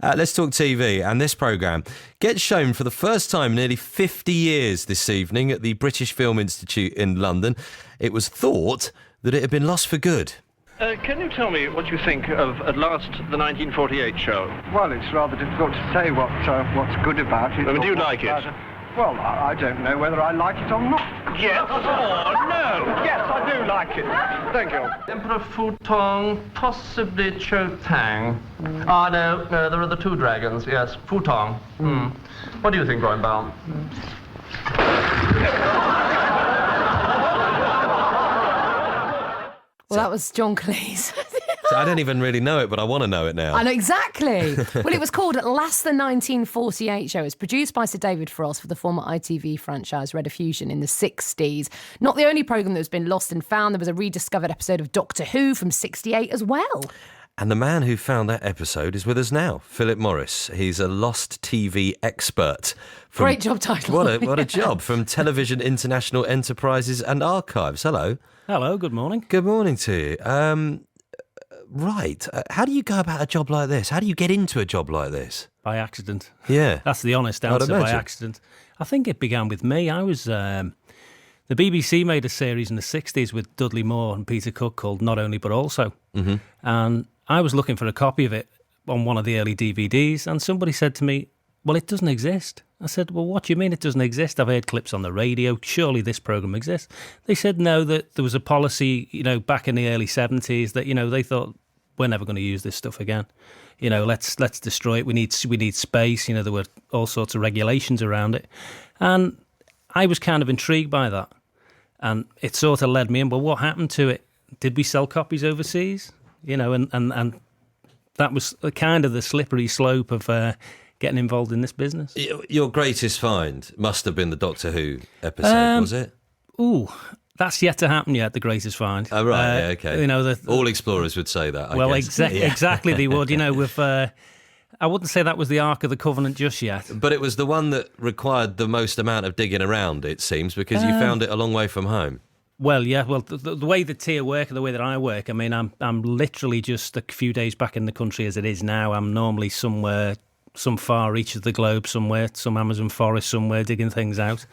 Let's Talk TV, and this programme gets shown for the first time in nearly 50 years this evening at the British Film Institute in London. It was thought that it had been lost for good. Can you tell me what you think of, at last, the 1948 show? Well, it's rather difficult to say what's good about it. Do you like it? Well, I don't know whether I like it or not. Yes or no? Yes, I do like it. Thank you. Emperor Futong, possibly Cho Tang. No, there are the two dragons, yes. Futong. What do you think, Roybaum? Well, that was John Cleese. I don't even really know it, but I want to know it now. I know exactly. Well, it was called At Last the 1948 Show. It's produced by Sir David Frost for the former ITV franchise Rediffusion in the 60s. Not the only programme that's been lost and found. There was a rediscovered episode of Doctor Who from 68 as well. And the man who found that episode is with us now, Philip Morris. He's a lost TV expert. Great job title. What a job. From Television International Enterprises and Archives. Hello. Hello, good morning. Good morning to you. Right. How do you go about a job like this? How do you get into a job like this? By accident. Yeah. That's the honest answer, by accident. I think it began with me. I was... the BBC made a series in the 60s with Dudley Moore and Peter Cook called Not Only But Also. Mm-hmm. And I was looking for a copy of it on one of the early DVDs, and somebody said to me, well, it doesn't exist. I said, well, what do you mean it doesn't exist? I've heard clips on the radio. Surely this programme exists. They said, no, that there was a policy, back in the early 70s that, they thought, we're never going to use this stuff again. Let's destroy it. We need space. There were all sorts of regulations around it. And I was kind of intrigued by that. And it sort of led me in, well, what happened to it? Did we sell copies overseas? And that was kind of the slippery slope of getting involved in this business. Your greatest find must have been the Doctor Who episode, was it? Ooh, that's yet to happen yet, the greatest find. Oh, right, yeah, okay. All explorers would say that, I guess. Exactly they would. I wouldn't say that was the Ark of the Covenant just yet. But it was the one that required the most amount of digging around, it seems, because you found it a long way from home. Well, yeah. Well, the way that Tia work and the way that I work, I mean, I'm literally just a few days back in the country as it is now. I'm normally somewhere, some far reach of the globe somewhere, some Amazon forest somewhere, digging things out.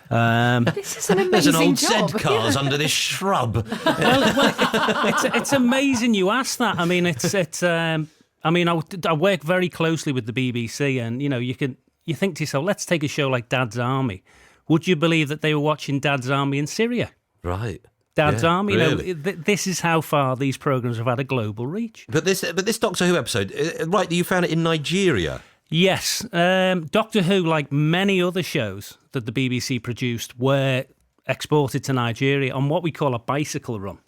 This is an amazing There's an old job. Z-Cars under this shrub. It's amazing you asked that. I mean, I work very closely with the BBC, and you think to yourself, let's take a show like Dad's Army. Would you believe that they were watching Dad's Army in Syria? Right. Dad's Army. Really? This is how far these programmes have had a global reach. But this Doctor Who episode, right? You found it in Nigeria. Yes, Doctor Who, like many other shows that the BBC produced, were exported to Nigeria on what we call a bicycle run.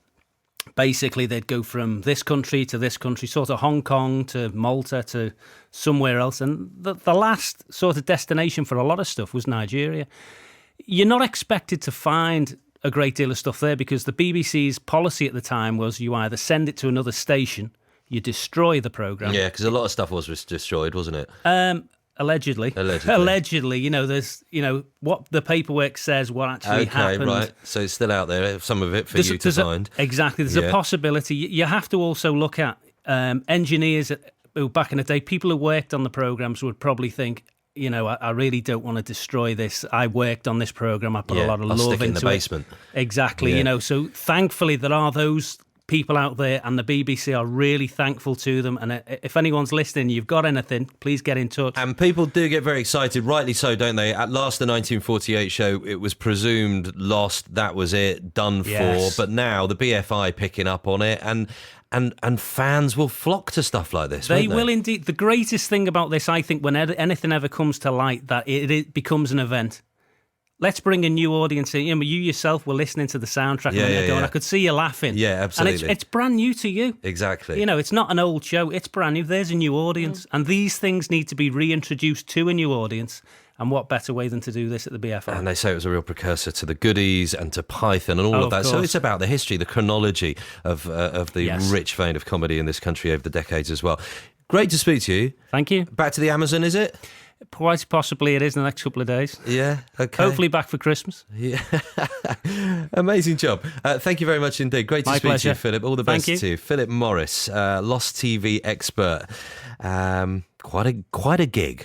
Basically, they'd go from this country to this country, sort of Hong Kong to Malta to somewhere else. And the last sort of destination for a lot of stuff was Nigeria. You're not expected to find a great deal of stuff there because the BBC's policy at the time was you either send it to another station, you destroy the programme. Yeah, because a lot of stuff was destroyed, wasn't it? Allegedly, there's, what the paperwork says, what actually happened. Right. So it's still out there, some of it for you to find. Exactly. There's a possibility. You have to also look at engineers who, back in the day, people who worked on the programmes would probably think, I really don't want to destroy this. I worked on this programme. I put a lot of love into it. I'll stick it in the basement. Exactly. Yeah. So thankfully there are those people out there, and the BBC are really thankful to them. And if anyone's listening, you've got anything, please get in touch. And people do get very excited, rightly so, don't they? At last, the 1948 show, it was presumed lost. That was it, done for. But now the BFI picking up on it, and fans will flock to stuff like this. They will indeed. The greatest thing about this, I think, when anything ever comes to light, that it becomes an event. Let's bring a new audience in. You yourself were listening to the soundtrack and going, I could see you laughing. Yeah, absolutely. And it's brand new to you. Exactly. It's not an old show. It's brand new. There's a new audience. And these things need to be reintroduced to a new audience. And what better way than to do this at the BFI? And they say it was a real precursor to the Goodies and to Python and all of that. Course. So it's about the history, the chronology of the rich vein of comedy in this country over the decades as well. Great to speak to you. Thank you. Back to the Amazon, is it? Quite possibly it is in the next couple of days. Yeah, okay. Hopefully back for Christmas. Yeah. Amazing job. Thank you very much indeed. Great to My speak pleasure. to you, Philip. All the Thank best to you. Philip Morris, Lost TV expert. Quite a gig.